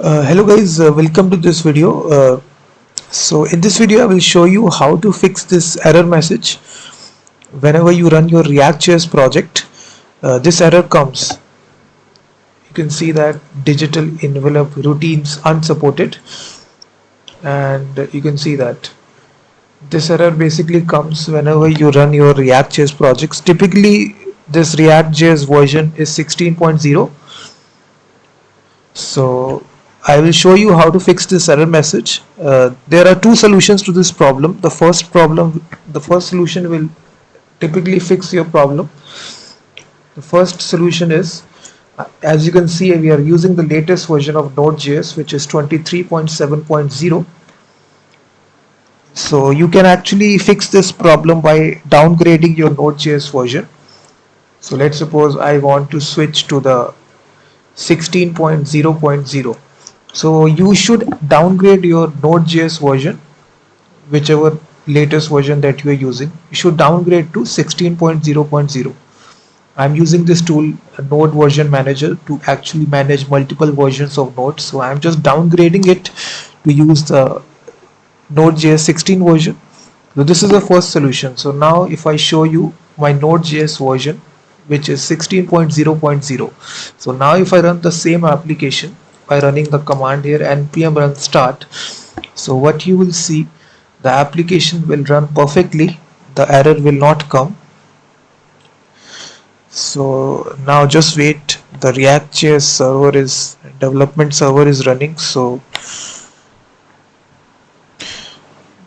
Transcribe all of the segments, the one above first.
Hello guys, welcome to this video. So in this video I will show you how to fix this error message whenever you run your React.js project. This error comes. You can see that digital envelope routines unsupported, and you can see that this error basically comes whenever you run your React.js projects. Typically this React.js version is 16.0. So I will show you how to fix this error message. There are two solutions to this problem. The first solution will typically fix your problem. The first solution is, as you can see, we are using the latest version of Node.js, which is 23.7.0. So you can actually fix this problem by downgrading your Node.js version. So let's suppose I want to switch to the 16.0.0. So you should downgrade your Node.js version, whichever latest version that you are using. You should downgrade to 16.0.0. I'm using this tool, Node Version Manager, to actually manage multiple versions of Node. So I'm just downgrading it to use the Node.js 16 version. So this is the first solution. So now if I show you my Node.js version, which is 16.0.0. So now if I run the same application by running the command here npm run start, so what you will see, the application will run perfectly, the error will not come. So now just wait, the React.js server is development server is running. So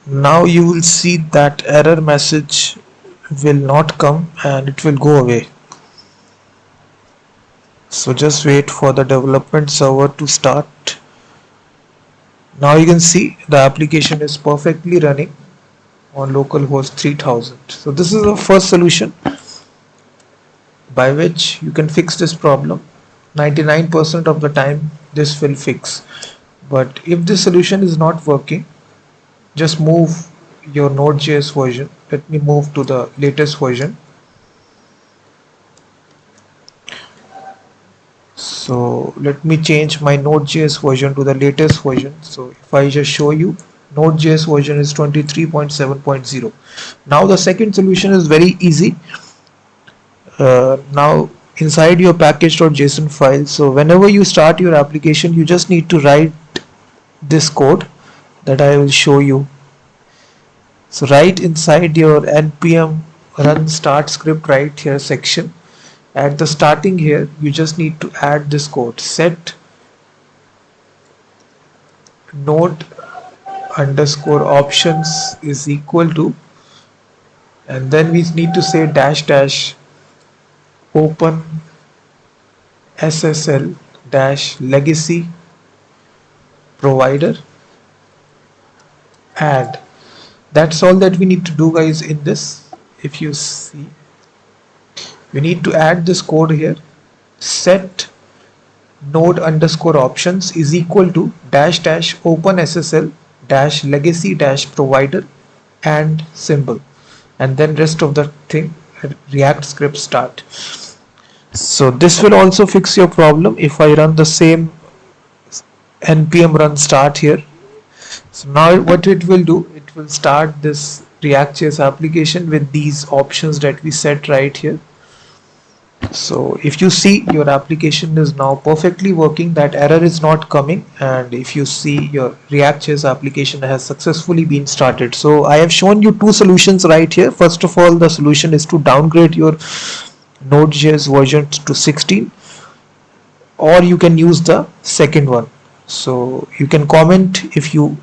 now you will see that error message will not come and it will go away. So just wait for the development server to start. Now you can see the application is perfectly running on localhost 3000. So this is the first solution by which you can fix this problem. 99% of the time this will fix. But if this solution is not working, just move your Node.js version. Let me move to the latest version. So let me change my Node.js version to the latest version. So if I just show you, Node.js version is 23.7.0. Now the second solution is very easy. Now inside your package.json file, so whenever you start your application, you just need to write this code that I will show you. So right inside your npm run start script right here section, at the starting here, you just need to add this code, set node underscore options is equal to, and then we need to say dash dash open SSL dash legacy provider add. That's all that we need to do, guys, in this. If you see, we need to add this code here, set node underscore options is equal to dash dash open SSL dash legacy dash provider and symbol, and then rest of the thing React script start. So this will also fix your problem if I run the same npm run start here. So now what it will do, it will start this React.js application with these options that we set right here. So if you see, your application is now perfectly working, that error is not coming, and if you see, your React.js application has successfully been started. So I have shown you two solutions right here. First of all, the solution is to downgrade your Node.js version to 16, or you can use the second one. So you can comment if your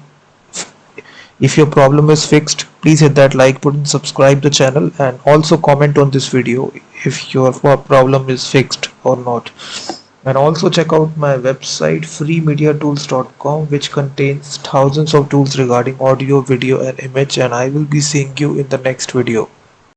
problem is fixed. Please hit that like button, subscribe the channel, and also comment on this video if your problem is fixed or not. And also check out my website freemediatools.com, which contains thousands of tools regarding audio, video and image, and I will be seeing you in the next video.